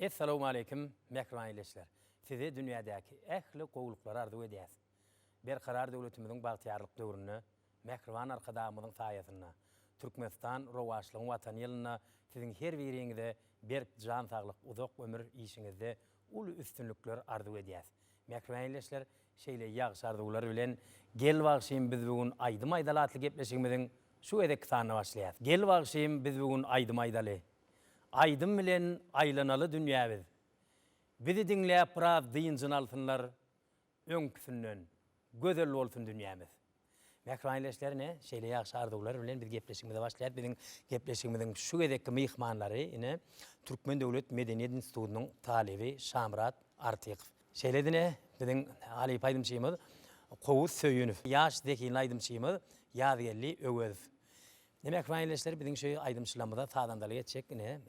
Assalamu alaikum mehriban ileşler. Size dünyadaki ähli gowluklar arzu edýäs. Berkarar döwletimiziň bagtyarlyk döwrüne, mehriban arkadamyzyň saýasyna, Türkmenistan rowaşlygyň watan ýylyna siziň her biriňizde berk jan saglyk, uzak ömür işiňizde uly üstünlükler arzu edýäs. Mehriban ileşler, şeýle ýagşy arzuwlar bilen gel bagşym biz bugün aýdym aýdalatly gepleşigimiziň şu edek sany başlaýar. Gel bagşym biz bugün aýdym aýdaly. Aydın bilen aylanalı dünýäbiz. Bizi dinläp biraz dyňjyn alsynlar, öňküsünden gözel bolsun dünýämiz. Mehriban ileşlerine şeýle ýagşy arzuwlar bilen biz gepleşigimize başlaýar. Biziň gepleşigimiziň şu edeki mihmanlary ine Türkmen Döwlet Medeniýet Institutynyň talibi Şamrat Artyk. Şeýledine biziň Ali paýdymçymyz Gowuz Söýünüw. Ýaş dekini aýdymçymyz Ýazgelli Öwöz. Demek faýlyşlar biziň şu aýdymçylamyzda sadandaly geçecek ine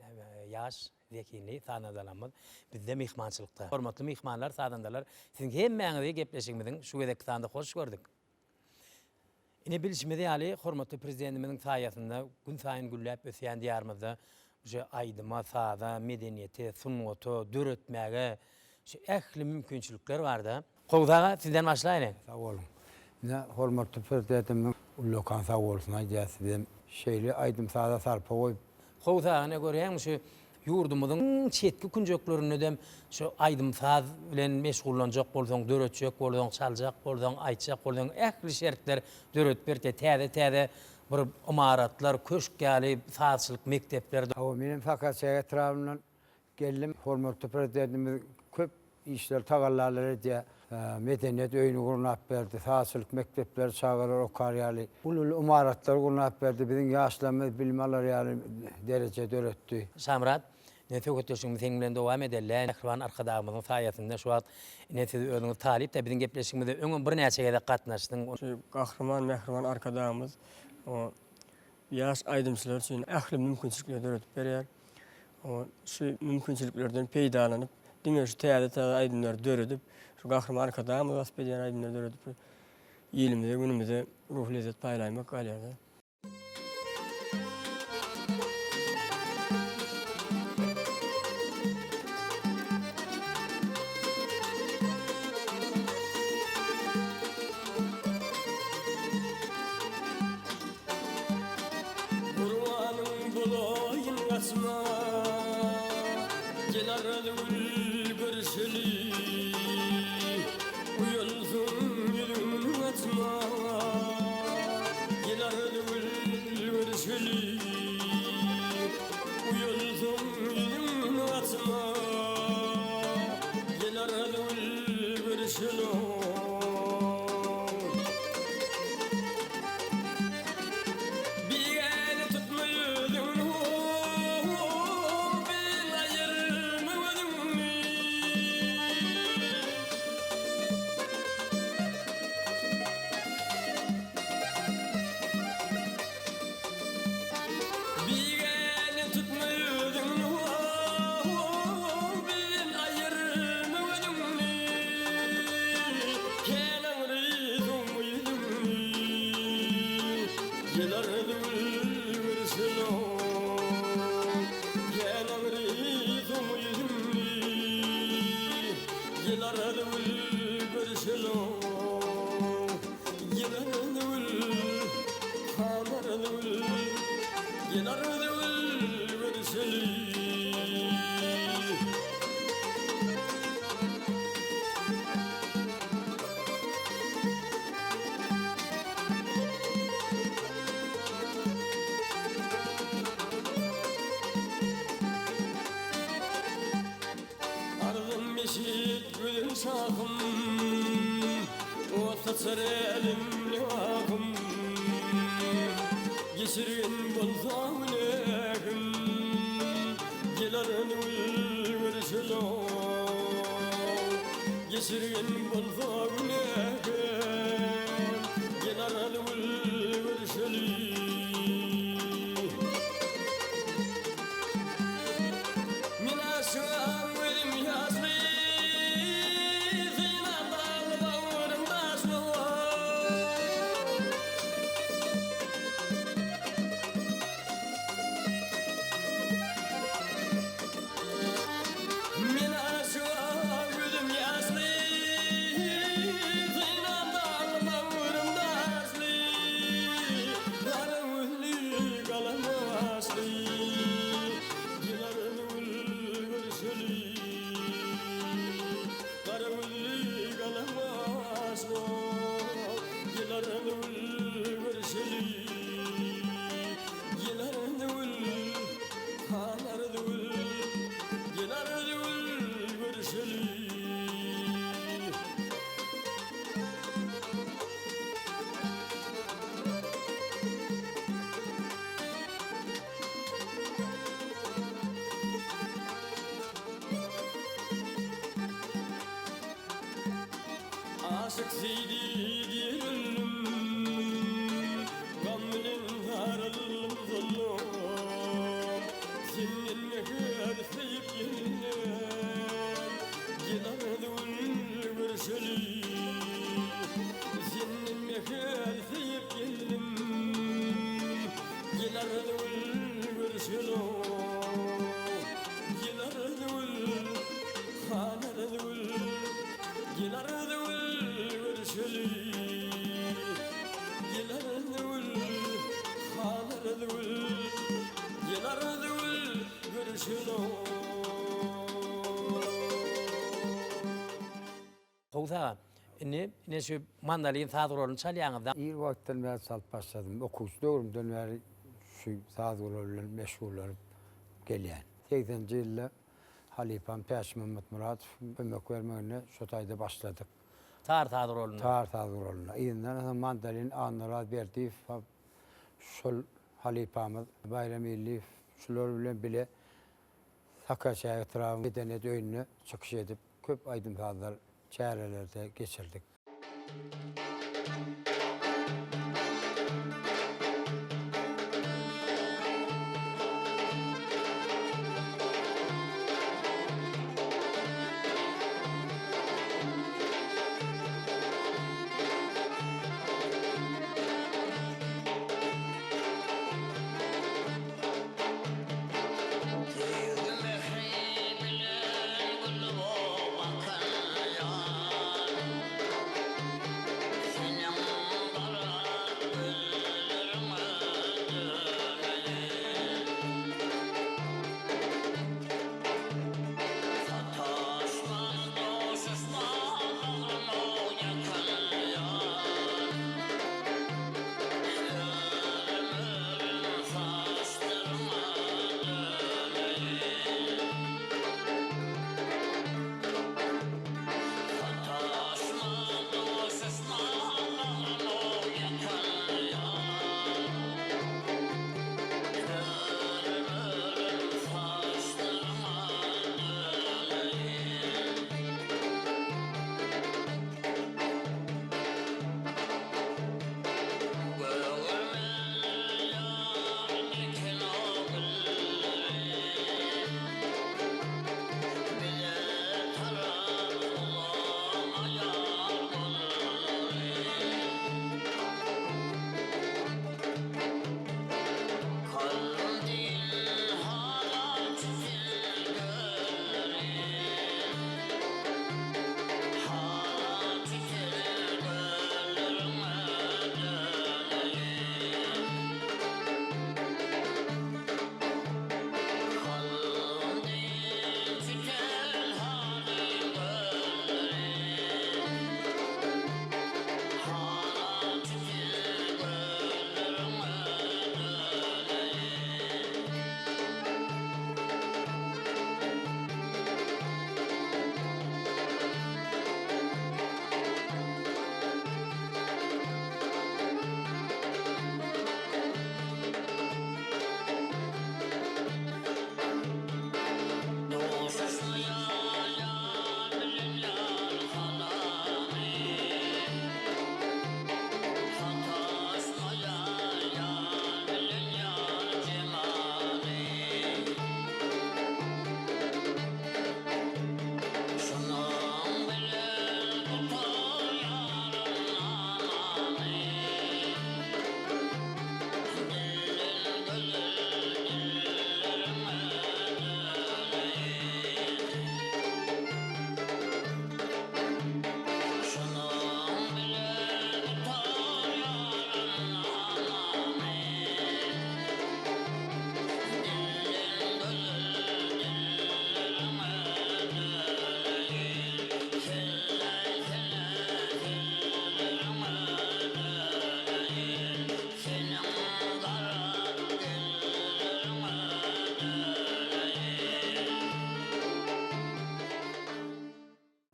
ýaş zekini sadandalamyz bizde mihmançylykda. Hormatly mihmanlar, sadandalar, siziň hemmeňizi gepleşigimiziň şu gedek sanda hoş gördük. Ine bilişmede ýaly hormatly prezidentimiziň saýasynda gün saýyn güllep ösýän diýarymyzda şu aýdyma, sada, medeniýete, sunnaty döretmäge şu ähli mümkinçilikler barda. Gowdaga sizden başlaýyn. Sağ olun. Ne hormatly prezidentimiň ullakan sağ bolsun aýdýasy şeýle aýdym sada sarpa goýup. Gowdaga ne görýän şu yurdumyzyň çetki künjeklerini dem şu aýdym saz bilen meşgullanjak bolsaň, döretjek bolsaň, çaljak bolsaň, aýtjak bolsaň, ähli şertler döret berdi, täze bir imaratlar, köşkgali, sazçylyk mektepler. Menin fakat şeýle etrafymdan geldim, hormatly prezidentimiz köp işler tagallarlar diye medeniýet öýüni gurnap berdi, sazçylyk mektepler çağırar okar ýaly. Ulul imaratlar gurnap berdi, biziň ýaşlarymyz bilim alar ýaly derece döretdi. Şamrat, näçe götürşüňiz seň bilen dowam edeler. Mehriban arkadamyzyň saýasynda şu wagt näçe özüňiz talip de biziň gepleşigimizde öňe bir näçe gede gatnaşdyň. Şu gahryman mehriban arkadamyz o ýaş aýdymçylar üçin ähli mümkinçilikler döretip berýär. O şu mümkinçiliklerden peýdalanyp diňe şu täze aýdymlar döredip şu gahryman arkadamyz aspediýan aýdymlar döredip ýelimizde günümizde ruh lezzet paýlamak galýar. Aşık seydi gönlüm Gamlin haralım zallum Senin mehir seyip gönlüm Gilardı ul görüşeli Senin mehir seyip gönlüm Gilardı ul görüşeli Gilardı ul hanardı ul Gilardı ul görüşeli Gilardı ul hanardı ul Gilardı ul görüşeli Howza ne şu mandalin sadır olun çalýaňyzda İyi vakitten ben salt başladım. Okuyucu doğrumdan beri şu sağdurlarla meşgul olup gelen. 80. yılda Halifam Pəş Mehmet Murat kömek vermegine şu tayda başladık. sadır olun. Tar sağdurlarla. İyinden mandalin anlara verdi. Şol Halifamız Bayram Elif şular bilen bile Sakarya etrafı medeniyet öýüne çıkış edip köp aydın sağlar çarelerde geçirdik.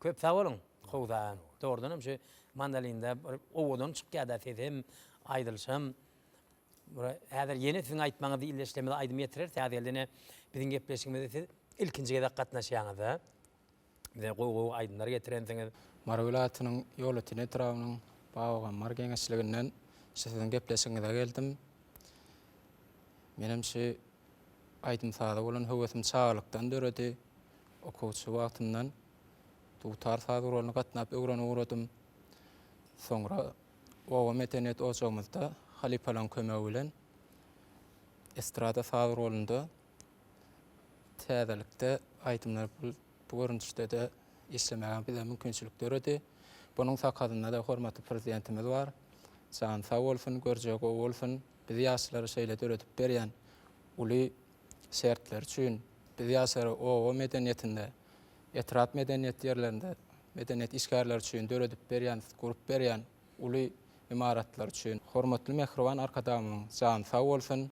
Köp sağ olun. Howza. Doğrudan şu mandalinda owodan çykýa-da sesem aýdylşam. Häzir yeni sizin aýtmaňyzy illeşlemede aýdym ýetirer. Täzelden biziň gepleşigimizde siz ilkinji gede gatnaşýaňyz. bize gowy aýdynlar getirensiňiz. Marwelatynyň ýolatyn etrawynyň bawagan margeňesliginden sizden gepleşiňize geldim. Menimçe aýdym sada bolan höwesem çağlykdan döredi. Okuwçy wagtymdan tutar sada roluny gatnap öwrenip uğradym. Soňra owa medeniyet ocağymyzda halipalan kömegi bilen estrada sada rolunda täzelikde aýdymlar bu görünüşde de işlemegen bize mümkinçilikler ödi. Bunun sakadında da hormatly prezidentimiz var. Can sağ bolsun, görjek bolsun. Biz ýaşlary şeýle öğretip berýän uly şertler üçin biz ýaşlary o medeniyetinde, etraf medeniyet ýerlerinde, medeniyet işgärleri üçin öğretip berýän, gurup berýän uly imaratlar üçin hormatly mehriban arkadaşymyň can sağ bolsun.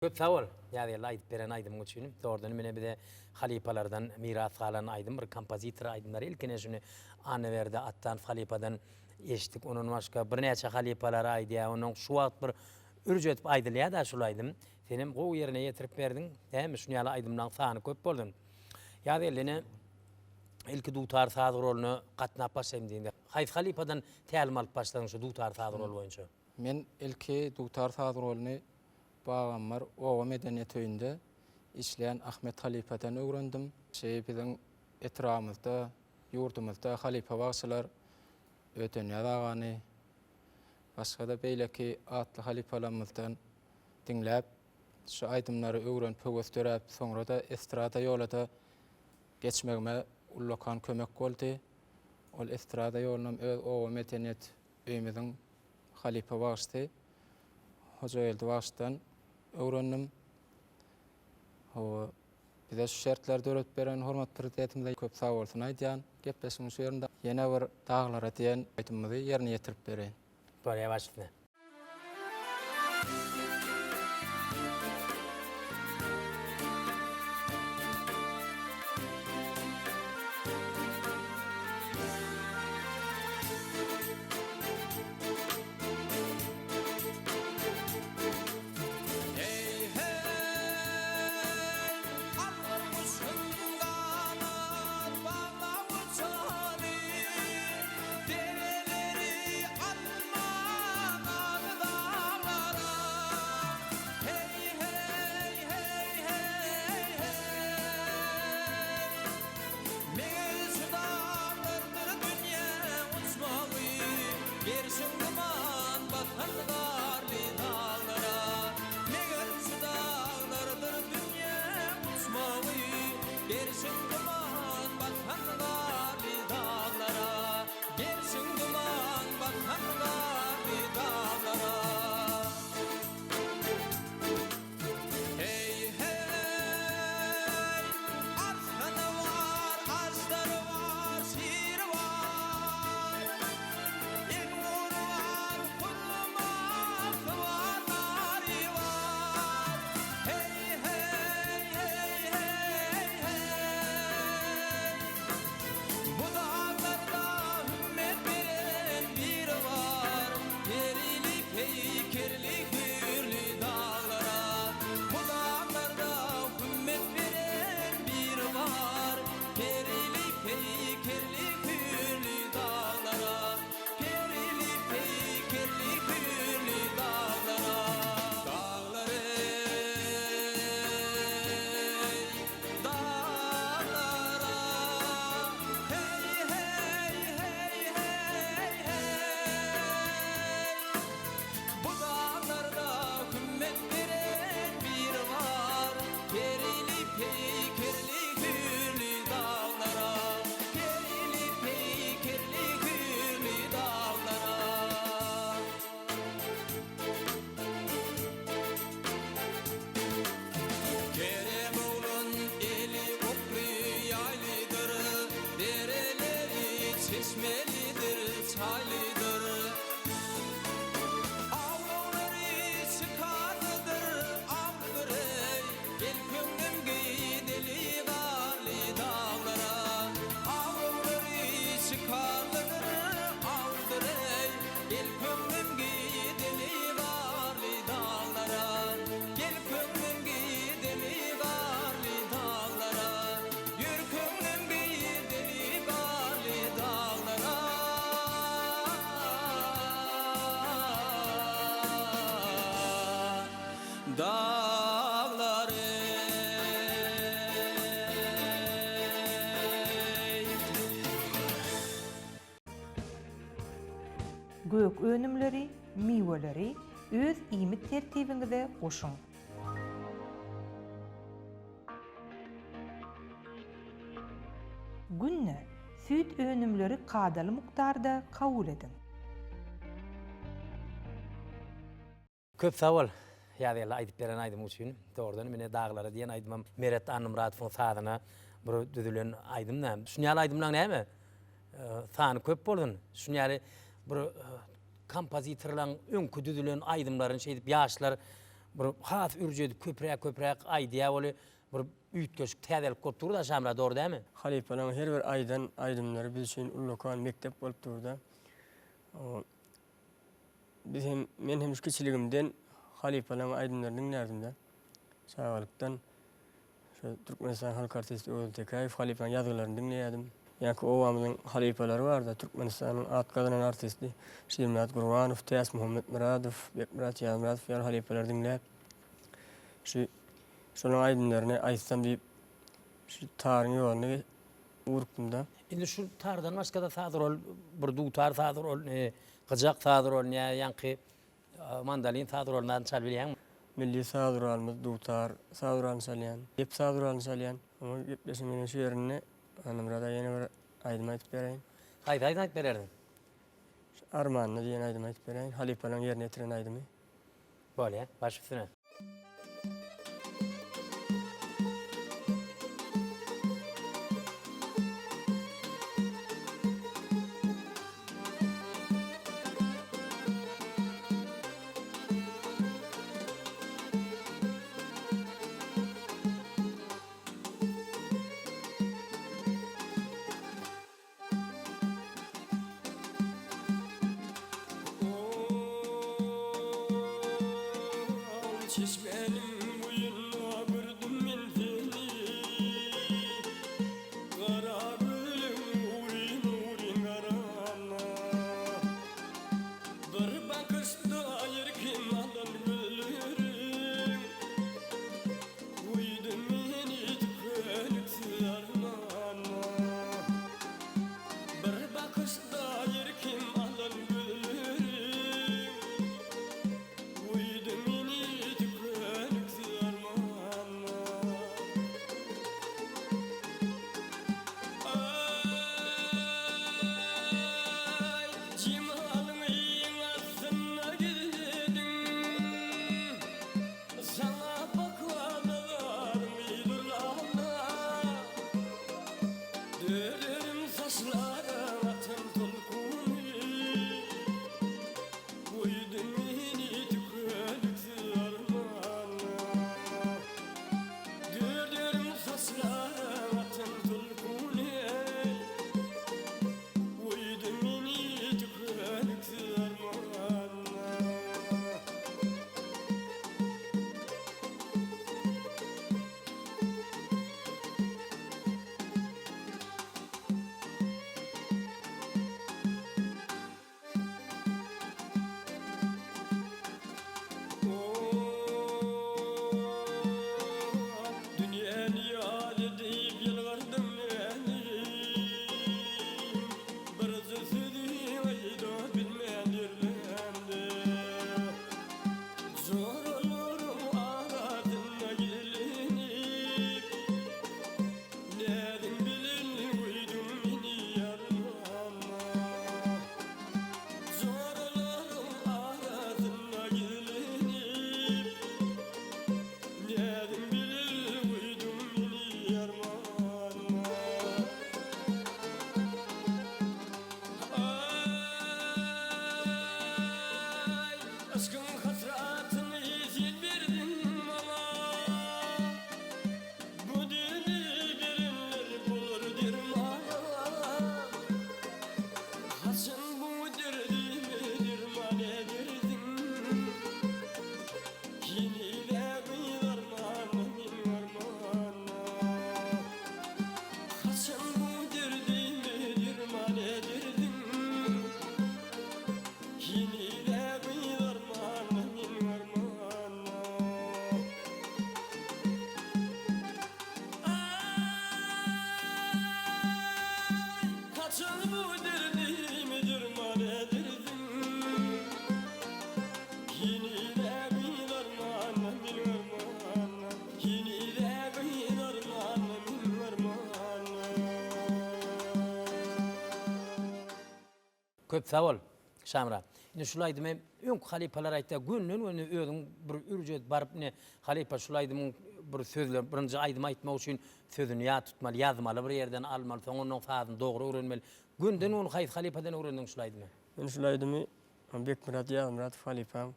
Köp sağ ol. Ýa-da aýdyp beren aýdym üçin. Doğrudan mene bir de halipalardan miras galan aýdym, bir kompozitor aýdymlar. Ilkine şunu ana berdi attan halipadan eşitdik. Onun başga bir näçe halipalar aýdy. Onun şu wagt bir ürjetip aýdylýar da şol aýdym. Senem gowy ýerine ýetirip berdiň. Hem şunu ýaly aýdymdan sany köp boldun. Ýa-da eline ilki dutar saat rolunu gatnap başlaýym diýende. Haýs halipadan tälim alyp başladyň şu dutar saat rol boýunça? Men ilki Dutar Sadır rolüni Bağammar Owa Medeniyet Öýünde işleyen Ahmet Halipa'dan öwrendim. Biziň etrafymyzda, ýurdumyzda halipa bagşylar ötenýär agany. Başga da beýleki atly halipalarymyzdan dinläp, şu aýdymlary öwrenip höwesdirip, soňra da estrada ýolada geçmegime ullakan kömek boldy. Ol estrada ýolunam öz Owa Medeniyet Öýümiziň halipa bagşy Hoca Eldi bagşydan öwrendim. O bize şu şertler döret beren hormat prezidentimize köp sağ bolsun aýdýan. Gepleşiň şu ýerinde ýene bir daglara diýen aýdymyzy ýerine ýetirip bereýin. Börýä başlydy. Gök önümleri, miweleri öz iýmit tertibiňize goşuň. Günne süt önümleri kadaly mukdarda kabul ediň. Köp sağ ol. Ýa-da aýdyp beren aýdym üçin. Doğrudan mene daglara diýen aýdymam. Meret Anymradowyň sadyna bir düzülen aýdymda. Şuňaly aýdymlaň näme? Sany köp boldun. Şuňaly bir kompozitorlaryň öňkü düzülen aýdymlaryny şeýdip ýaşlar bir has ürjedip köpräk aýdýa boly bir üýtgeşik täzelik bolup durdy aşamra, doğru dämi? Halipalaryň her bir aýdymlary biz üçin ullakan mektep bolup durdy. Men hem kiçiligimden halipalaryň aýdymlaryny dinlädim. Sağlykdan şu Türkmenistan halk artisti Özel Tekaýew halipalaryň ýazgylaryny dinleýärdim. Ýa-ki owamyzyň halipalary bar da Türkmenistanyň atgazanan artisti Şirmat Gurwanow, Täs Muhammed Muradow, Bekmurat Ýazmuradow ýa halipalar dinläp şolaryň aýdymlaryny aýtsam diýip şu taryň ýoluny urupdum da. Indi şu tardan başga da sadır ol, bir dutar sadır ol, gıcak sadır ol, ýa-ni mandalin sadır oldan çal bilýän. Milli saduralymyz dutar, saduralny salýan, hep saduralny salýan. Ama gepleşmenin şu ýerini anamrada ýene bir aýdym aýtyp bereýin. Haýda aýdyp bererdin. Armanyny diýen aýdym aýtyp bereýin. Halipalaryň ýerine etiren aýdymy. Bolýa, baş üstüne. Çeşmenin boyuna bürdüm men seni, kara gülüm urin urin arana. Bir bakışta yerkim alan güllerim, uydum meni tükeniksiz armana. Bir bakışta yerkim alan güllerim, uydum meni Köp sağ ol Şamra. Indi şulaydım hem öňkü halipalar aýtdy günden güne özüň bir ürjet barıp ne halipa şulaydım bir sözler birinji aýdym aýtmak üçin sözüni ýa tutmaly, ýazmaly, bir ýerden almaly, soň onuň fazyny dogry öwrenmeli. Günden onu haýsy halipadan öwrendiň şulaydım. Men şulaydım Bekmurat Ýazmuradow halipam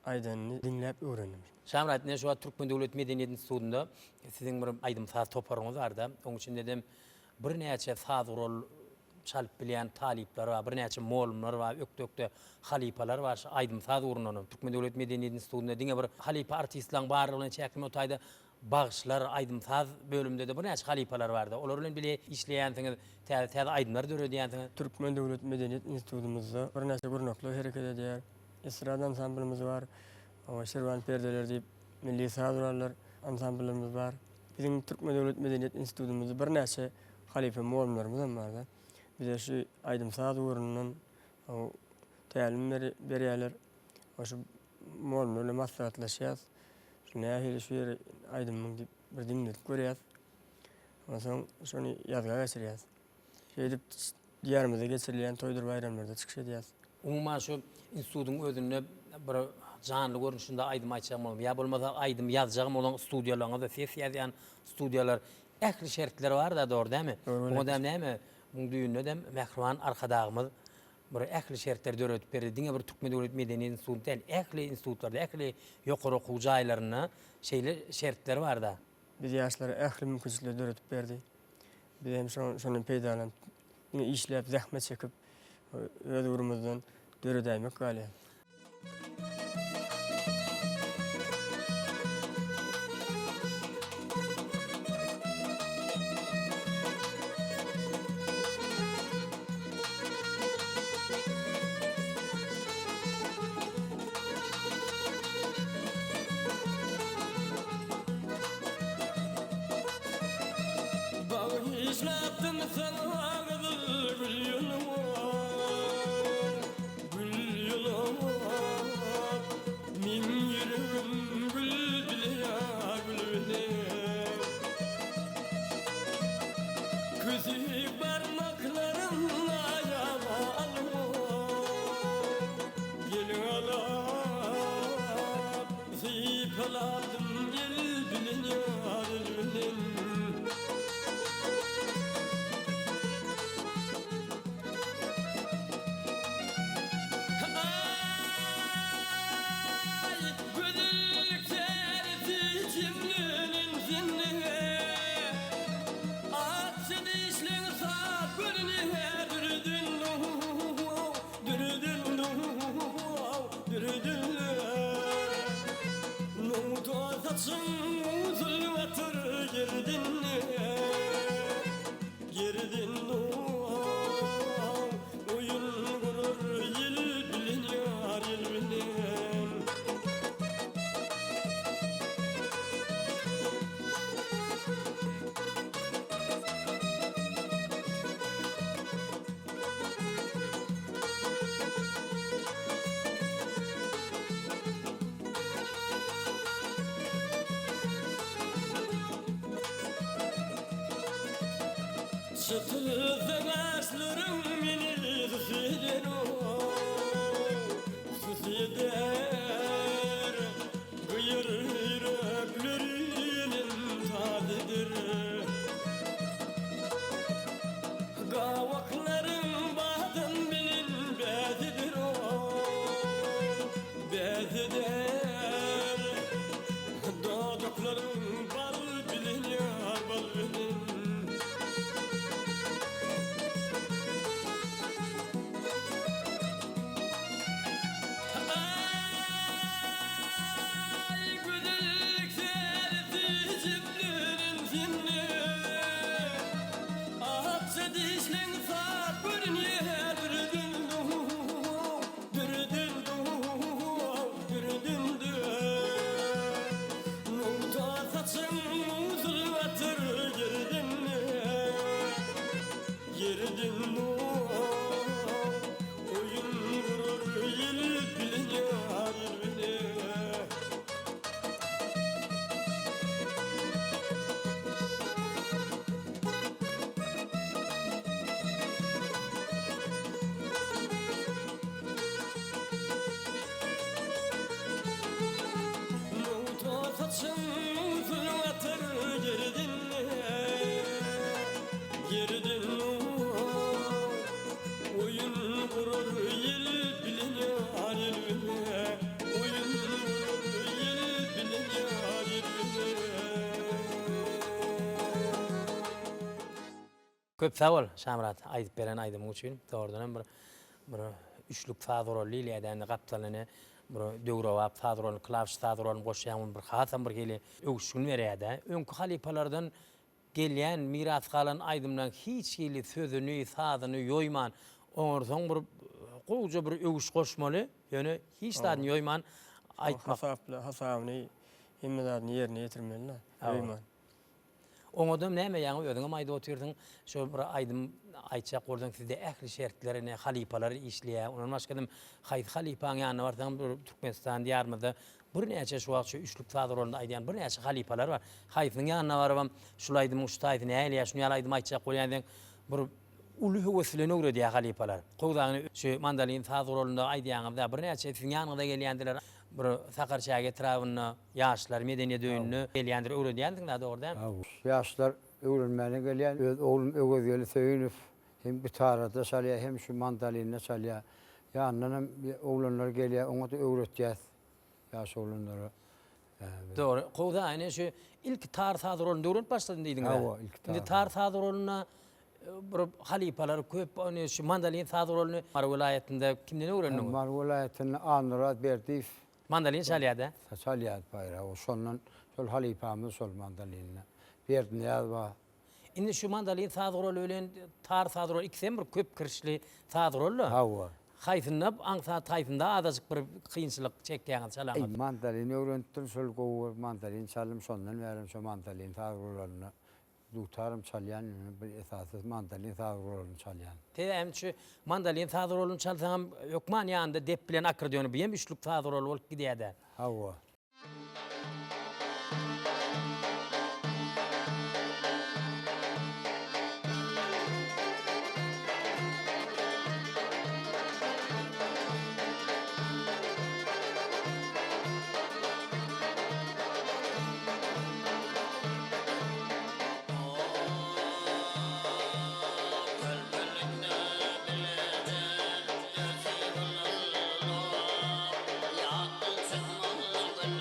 aýdanyny dinläp öwrendim. Şamra aýtdy şu Türkmen Döwlet Medeniýet Institutunda siziň bir aýdym saz toparyňyz bar da. Onuň için dedim bir näçe saz rol çalıp bilýän talipler var, bir näçe molumlar var, ökdökde halipalar var. Aýdym saz urunany Türkmen Döwlet Medeniýet Institutunda diňe bir halipa artistlaryň barlygyny çäkme otayda bağışlar, aydımsaz bölümde de bu näçe halipalar vardı. Olar bilen bile işleýänsiňiz, täze aydymlar döredýänsiňiz. Türkmen Devlet Medeniyet Institutumuzda bir näçe gurnakly hereket edýär. Estrad ansamblymyz bar. O Şerwan perdeler diýip milli sazlarlar ansamblymyz bar. Bizim Türkmen Devlet Medeniyet Institutumuzda bir näçe halife muallimlerimiz bar da. Bize şu aydymsaz urundan o tälim berýärler. O şu muallimlerle maslahatlaşýas. Nähili şu ýere aydymyň diýip bir dinletip görýäs. Ondan soň şonu ýazga geçirýäs. Şeýdip diýärimize geçirilýän toýdur bayramlarda çykyş edýäs. Umuman şu institutun özünde bir canlı görünüşünde aydym açacağım olam. Ya bolmasa aydym yazacağım olan studiýalaryňda da ses ýazýan studiýalar ähli şertler var da doğru değil mi? Doğru, O da näme? Bu düýünde de Mehriban arkadagymyz bir ähli şertler döretip berdi. Diňe bir Türkmen Döwlet Medeniýet Institutu değil, ähli institutlarda, ähli ýokary okuw jaýlaryna şeýle şertler var da. Biz ýaşlara ähli mümkinçilikler döretip berdi. Biz hem şonu peýdalanyp, işläp, zähmet çekip öz urumuzdan döredäýmek gali. Bağışlattım sana gül yoluma, gül yoluma. Min yüreğim gül bile ya gül bile. Küçük parmaklarımla yamalım, gel alap, sipaladım gel bilin ya gel bilin. Çıtıldı gözlerim beni süsüler süsüler. Gıyır yüreklerinin tadıdır. Gavakların badın bilin bedidir o bedidir. Dodukların bal bilin yar bal bilin. Köp sağ ol Şamrat, aýdyp beren aýdymyň üçin. Doğrudan bir üçlük fazla rolli ýa-da kapitalyny bir döwrewap sadron klavş sadron goşýan bir hasam bir hili öwüşgün berýärdi. Öňkü halipalardan gelýän miras kalan aýdymdan hiç hili sözüni, sadyny ýoýman. Oňarsoň bir gowja bir öwüş goşmaly, ýöne hiç tadyny ýoýman aýtmak. Hasabyny hemmelerni yerine getirmeli. Ýoýman. Oňadam näme ýa-ni özüňe maýda otyrdyň, şo bir aýdym aýtjak bolsaň sizde ähli şertlerini, halipalar işleýär. Ondan başgadym haýy halipaň ýanyna barsaň bir Türkmenistan diýarmyda bir näçe şu wagt şu üçlük sadyr bolanda aýdýan bir näçe halipalar bar. Haýysyň ýanyna barabam şulaýdym uştaýdy näle şunu ýalaýdym aýtjak bolýan bir uly höweslerini öwredýär halipalar. Gowdagyny şu mandalin sadyr bolanda aýdýanymda bir näçe siň ýanyňda gelýändiler. Bir sakarçaga etrawyny ýaşlar medeniýet öýünü gelýändir öwredýändiňler dogry. Yaşlar öwrenmäne gelýän öz oglum öwgezeli söýünüp hem gitarada çalýar hem şu mandalinle çalýar. Ýanyndan oglanlar gelýär, oňa da öwretýär. Ýaş oglanlara. Dogry. Gowdagyny şu ilk tar sadyr bolanda öwrenip başladym diýdiňler. Hawa, ilk tar. Indi tar sadyr bolana bir halipalar köp onu şu mandalin sadyr bolany Mar vilayetinde kimden öwrendiň? Mar vilayetinde Anurad Berdiýew Mandalin çalýarda. çalýar bayra. O şondan şol halipamyz şol mandalinle. Berdiýär ba. Indi şu mandalin sadyr bol ölen tar sadyr bol ikisem bir köp kirişli sadyr bollar. Hawa. Haýsynap aňsa taýfynda adasyk bir kynçylyk çekýän çalaňat. Mandalin öwrendim şol gowy mandalin çalym şondan berim şo mandalin taýgurlaryny dutarym çalýan bir esasy mandalin taýgurlaryny çalýan. Hem şu mandalin sadyr bolun çalsam ýokman ýanynda dep bilen akordeony bilen üçlük sadyr bol bolup gidýärdi. Hawa. Yaktın çıkmaz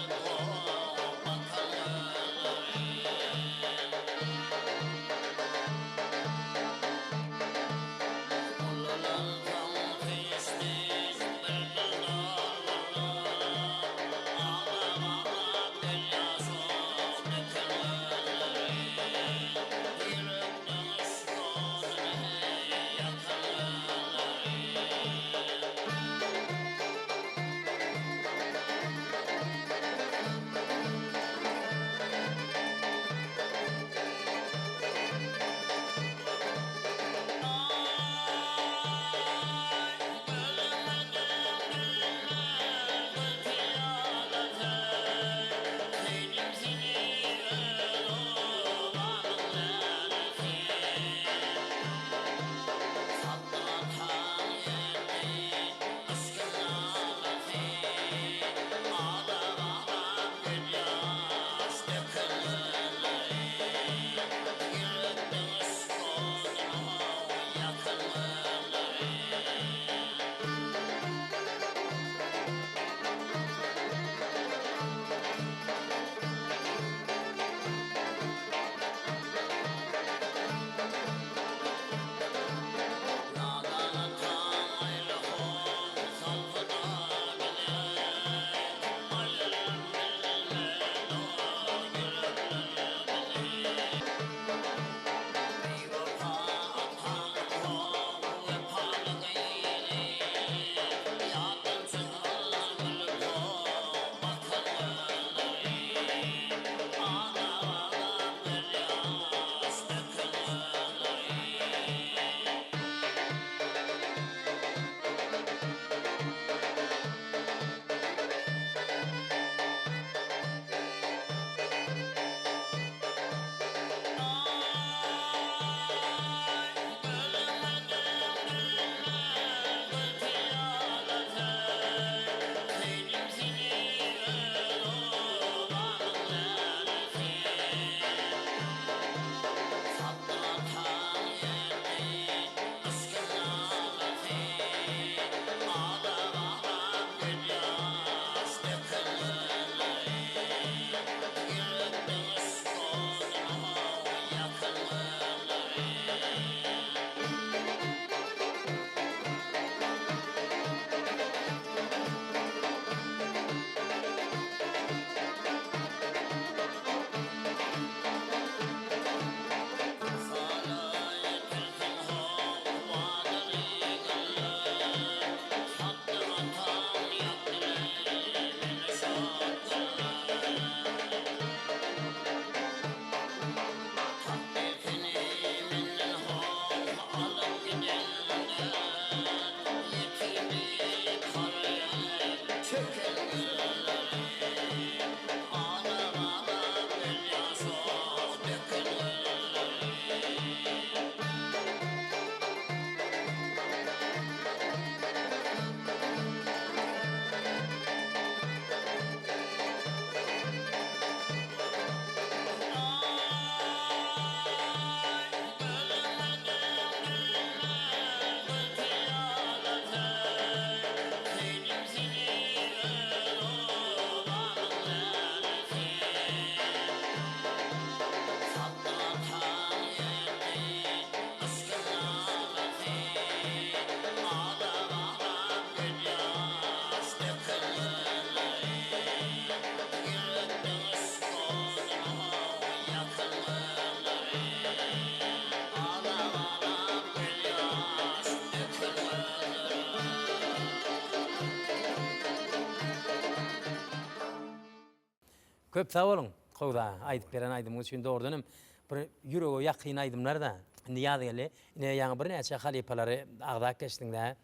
Köp sağ olun. Howda aýdyp beren aýdymyň üçin doğrudanım bir ýürege ýakyn aýdymlar da. Indi ýady geldi. Ine ýaňy bir näçe halipalary agdak geçdiňde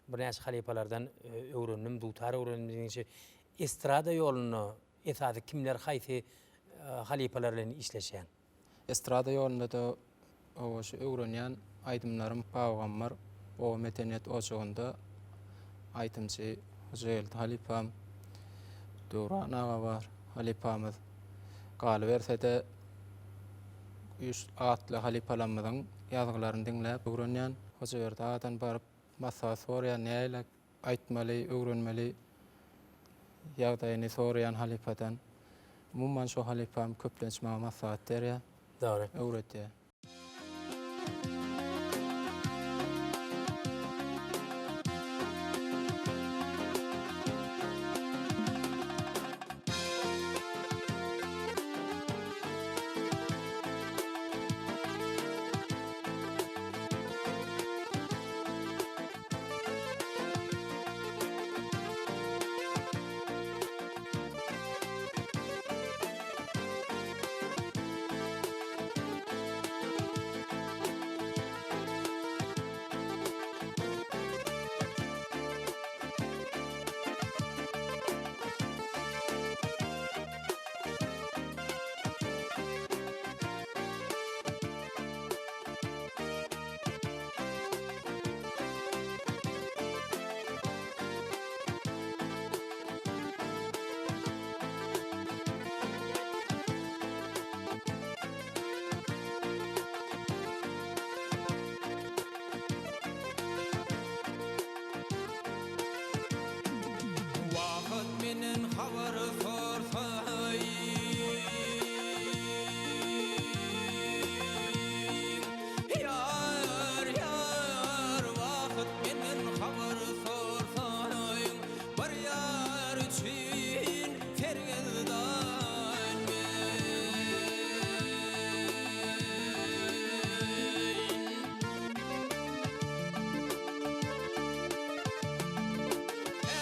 bir näçe halipalardan öwrendim, dutar öwrendim. Estrada ýoluny esasy kimler haýsy halipalar bilen işleşýän? Estrada ýolunda da o şu öwrenýän aýdymlarym Pagambar o medeniyet oçağında aýtymçy Hojaýyl halipam Döwran aga bar. Halipamyz galy bersede üç atly halipalamyzyň ýazgylaryny diňläp öwrenýän. Hojaýyl agadan baryp masala sorýan, näle aýtmaly, öwrenmeli ýagdaýyny sorýan halipadan. Umumman şu halipam köplenç maňa maslahat berýär, Dogry. öwretýär. Wagt menen habary sorsay Yar yar wagt menen habary sorsay bir yar üçin fergeldan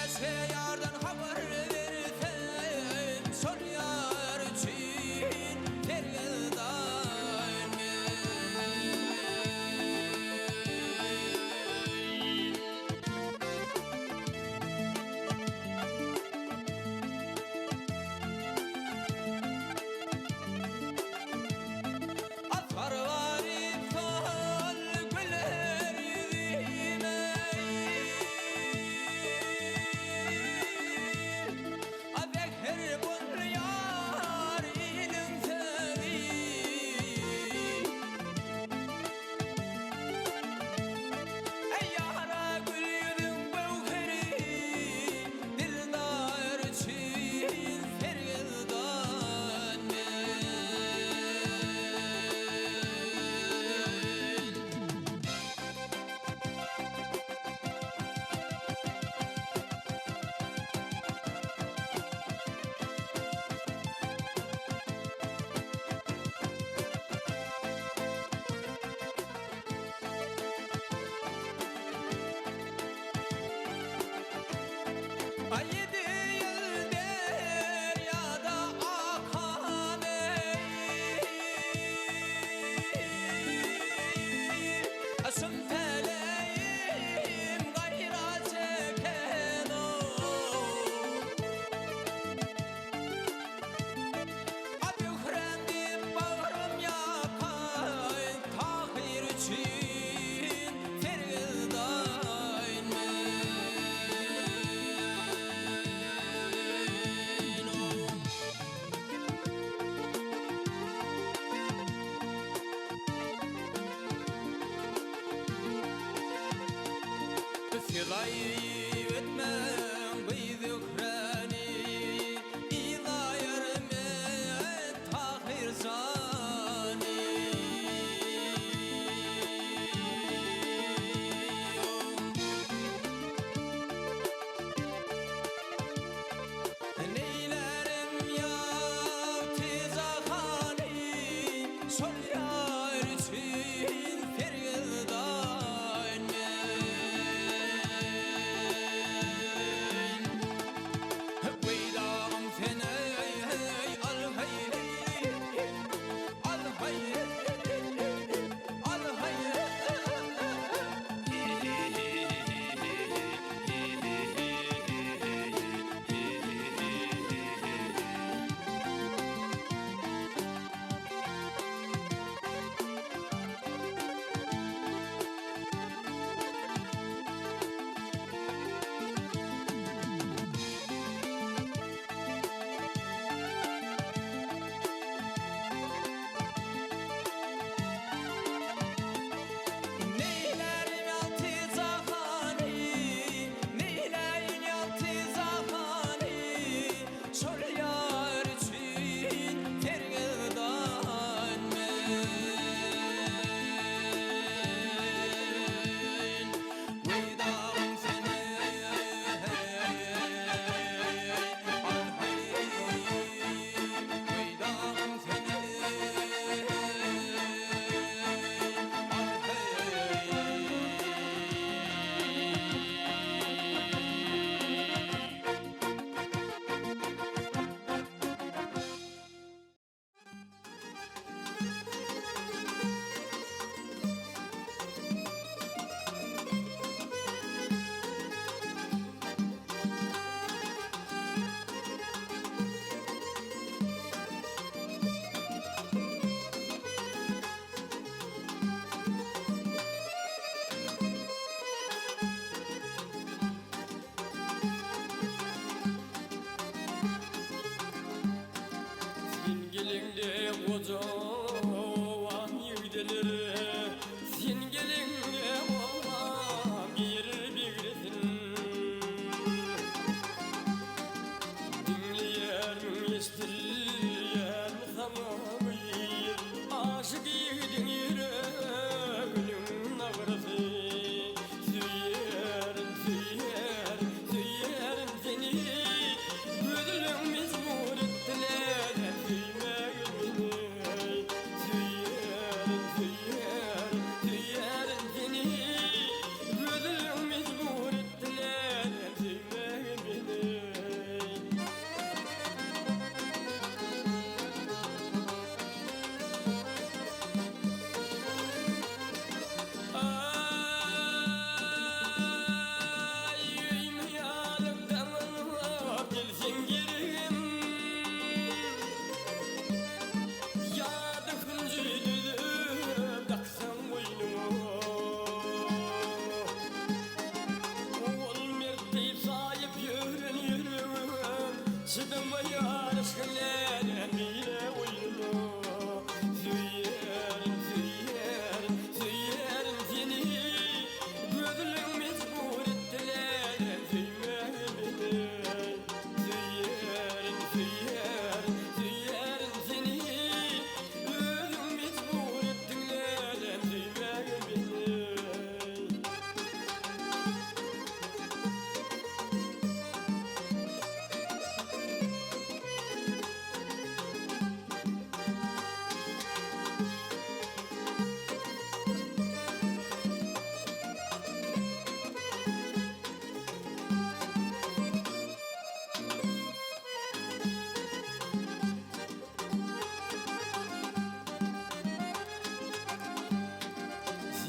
Ese yardan haber versem son yar için fergeldan Atar varip sol güller yüzüme Abek her bol yar ilim sevin Ey yara gül yüzün bevkeri Dildar için fergeldan Ay yedi yıl deryada akan Asım feleğim gayra çeken Abi ükrendip bağrım yakan Tahir için fergeldan Silay etmem bıydıkrani İza yermen tahir zani Neylerim yaptı zahani Sol yar için fergeldan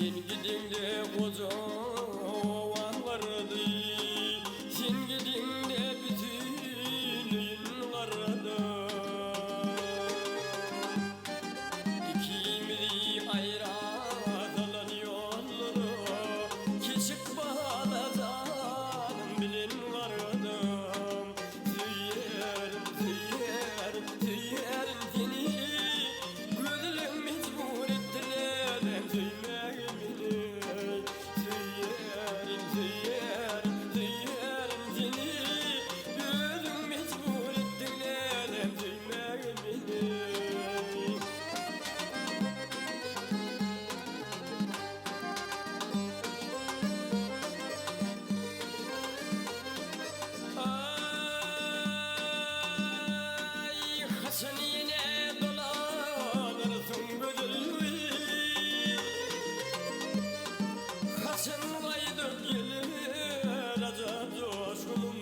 Sen gidince kocaman karardı. Sen gidince bütün ün karardı. İkimizi ayıratan yolları kesik bağladan bilin vardım. Tüyerim, tüyerim, tüyerim seni. Gözlerim mecbur ettiler tüymeyimini. Tüyerim, tüyerim, tüyerim seni. Gözlerim mecbur ettiler tüymeyimini. Ay Hasan yine dolanırsın gözülü. Hasan kaydır gelir acab coşkunum.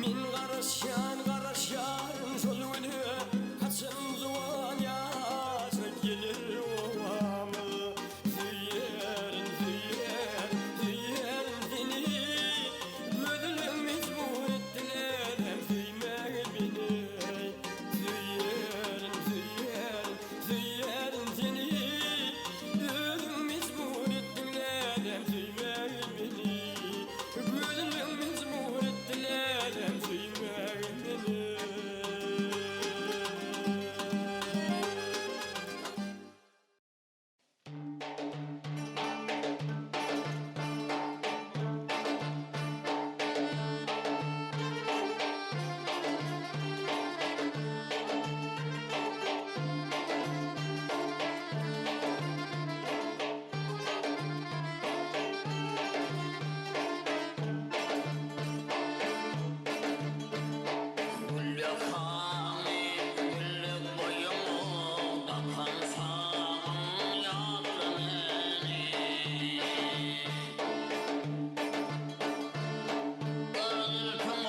Min karışan sol günü Hasan zuvan yaşa gelir ovamı. Tüyerim, tüyerim, tüyerim seni. Gözlerim mecbur ettiler tüymeyimini. Tüyerim, tüyerim, tüyerim seni. Gözlerim mecbur ettiler tüymeyimini. Gözlerim mecbur ettiler tüymeyimini. Gül yakanı, güllük boyumu, takan sağın yattı beni. Kırılkım o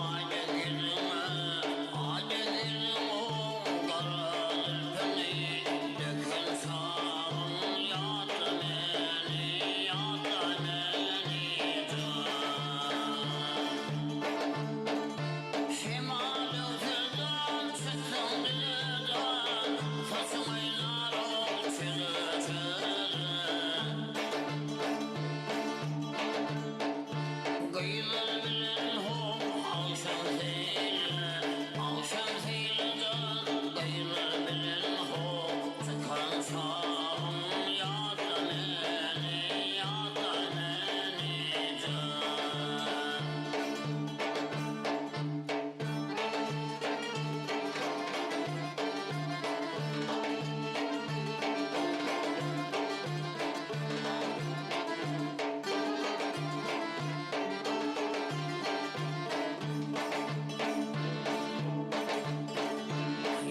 adedirme, adedirme o kırılkını. Dökün sağın yattı beni, yattı beni can. Şemalı zırdan çıktım dilden, saçım aylar ol çırı çırı. Gıyılır bilin ho, akşam seyleden, gıyılır bilin ho. Çıkan sağım yatta beni, yatta beni can.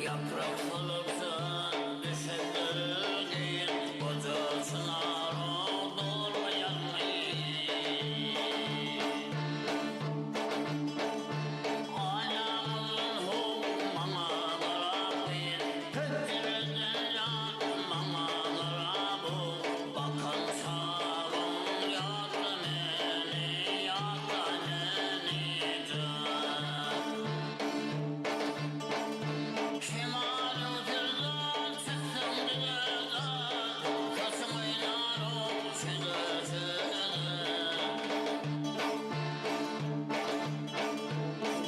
Yaprak solursun, düşebilir değil. Koca çınar olmayan mı? Alamın hu mama garabin, kötülüğünden yan mama garabu. Bakan sağın yattı beni, yattı beni can. Şemalı zırdan çıktım dilden, saçım aylar ol çırı çırı.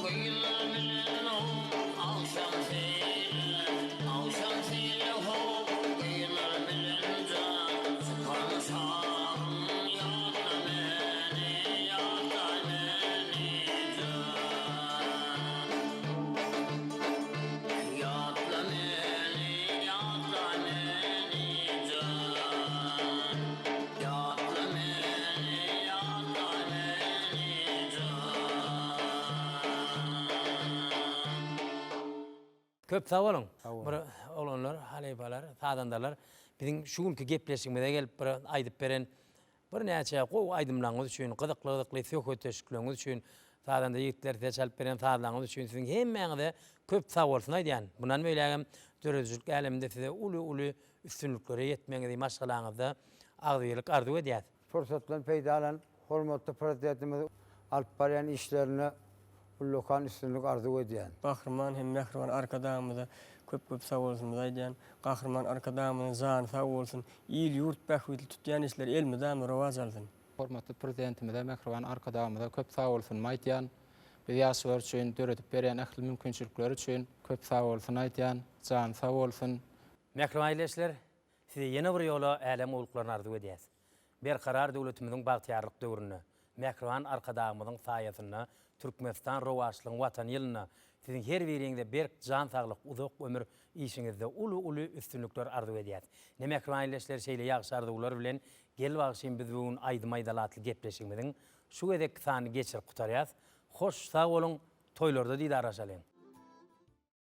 Gıyılır bilin o, akşam seyle ho. Gıyılır bilin can, çıkan sağın yattı beni, yattı beni can. Yatla beni, yatla beni can. Yatla beni, yatla beni can. Köp sağ olun. Bir olanlar, halifalar, sadandalar. Bizim şu günkü gepleşigimize gelip bir aydıp beren bir näçe gow aydymlaňyz üçin, gyzykly söhbetleşikleriniz üçin, sadanda ýigitler çalyp beren sadalaňyz üçin siziň hemmeňize köp sag bolsun aýdýan. Bundan beýlegem döredijilik äleminde size uly üstünlüklere yetmeňizi maşgalaňyzda agdylyk arzu edýäs. Fırsatlan peydalan hormatly prezidentimiz alyp barýan işlerini ullukan üstünlük arzu edýän. Gahrman hem mehriban arkadamyza köp sag bolsunuz aýdýan. Gahrman arkadamyň zany sag bolsun. İl ýurt bähwitli tutýan işler elmedämi rowaj alsyn. Hormatly prezidentimize mehriban arkadamyza köp sag bolsun aýdýan. Biz ýaşlar üçin döredip berýän ähli mümkinçilikler üçin köp sag bolsun aýdýan. Jan sag bolsun. Mehriban aýleşler, size ýene bir ýola äläm uluklaryny arzu edýäs. Berkarar döwletimiziň bagtyarlyk döwrüne, mehriban arkadamyzyň saýasyna, Türkmenistan rowaşlygyň watan ýylyna, siziň her biriňizde berk jan saglyk, uzak ömür işiňizde ulu üstünlükler arzu edýäs. Ne mehriban aýleşler şeýle ýagşy arzuwlar bilen gel bagşyn biz bugün aýdy-maýdalatly gepleşigimiziň şu gedek sany geçirip gutarýas. Hoş sag bolun, toýlarda diýdaraşalyň.